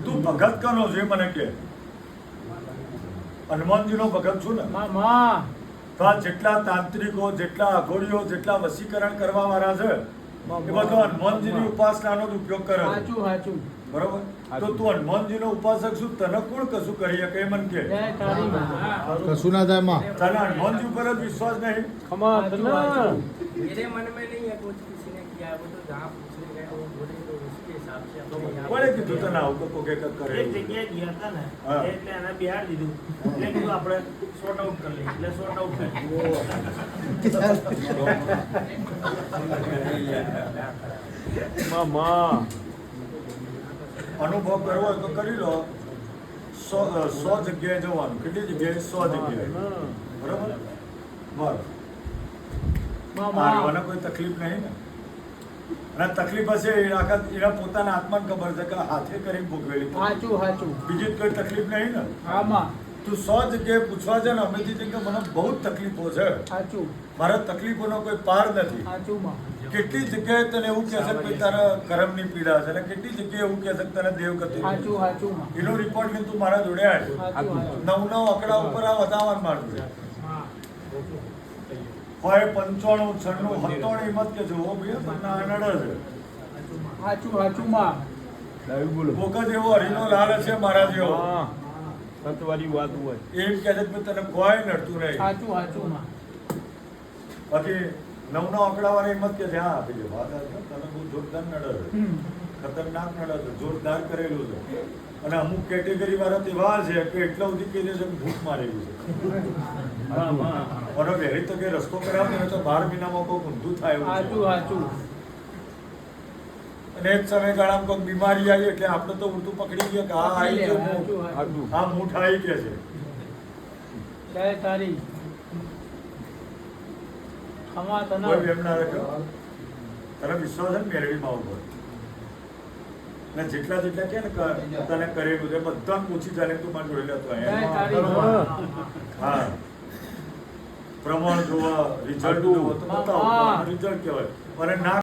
તું ભગત કનો છે મને કે હનુમાનજી નો ભગત છું ને તો આ જેટલા તાંત્રિકો જેટલા અઘોરીઓ જેટલા વશીકરણ કરવા વાળા છે એ બધા હનુમાનજીની ઉપાસનાનો જ ઉપયોગ કરે છે. બરોબર? તો તું હનુમાનજીનો ઉપાસક છું, તને કોણ કશું કરી શકે? મને કે કશું ના થાય માં. તને હનુમાનજી ઉપર જ વિશ્વાસ નહીં? मेरे मन में नहीं है कुछ, किसी ने किया वो तो जहाँ पूछने गए वो बोले तो उसके हिसाब से अपने કોણે કીધું તને આવું તો કોકે કરે? એક જગ્યાએ ગયા હતા ને હા. એટલે એને બિહાર દીધું એટલે કીધું આપણે શોર્ટ આઉટ કરી લઈએ એટલે શોર્ટ આઉટ અનુભવ કરવો હોય તો કરી લો. 100 જગ્યાએ જવાનું. કેટલી જગ્યાએ? 100 જગ્યાએ. બરોબર? બસ. મને કોઈ તકલીફ નહીં ને. અને તકલીફ હશે એ એના પોતાના આત્માને ખબર છે કે હાથે કરી ભોગવેલી. બીજી કોઈ તકલીફ નહીં ને. તું 100 જગ્યાએ પૂછવા છે ને અમેથી કે મને બહુ જ તકલીફો છે, મારા તકલીફોનો કોઈ પાર નથી. કેટલી જગ્યાએ તને એવું કહે છે કે તારા કર્મની પીડા છે, અને કેટલી જગ્યાએ એવું કહે છે કે તને દેવ ગતિ. એનો રિપોર્ટ લઈને તું મારા જોડે આવ. 9 આંકડા ઉપર આ વધારવાનું મારું છે. હોય 95, 96, 97 હિંમત કે જુઓ ભાઈ તમને આનડ છે. કોક જ એવો હરીનો લાલ છે મારા જેવો. સતવારી વાત હોય એમ કે છે કે તને કોઈ નડતું નહીં. બાકી 9 આંકડા વાળી હિંમત કે જ્યાં આપી દે વાત તને બહુ જોરદાર નડે છે, ખતરનાક નડે છે, જોરદાર કરેલું છે. અને અમુક કેટેગરી વાળા તેવા છે કે એટલા સુધી કહી દે છે કે ભૂખ મારેલું છે. અને વહેલી તકે રસ્તો કરાવે ને તો 12 મહિનામાં કોઈ ઊંધું થાય એવું છે. અને એક સમયગાળામાં કોઈ બીમારી આવી એટલે આપણે તો ઉલટું પકડી ગયા કે આ આવી ગયો આ મૂઠ આવી ગયા છે. કોઈ એમ ના રાખે. તને વિશ્વાસ છે ને મેળવીમાં ઉપર ને જેટલા કે ને તને કરેલું છે બધા પૂછી જાય તું મારે જોઈ લેતો અહીંયા. હા, પ્રમાણ જોવા, રિઝલ્ટ જોવા તો બતાવો. રિઝલ્ટ કહેવાય. અને ના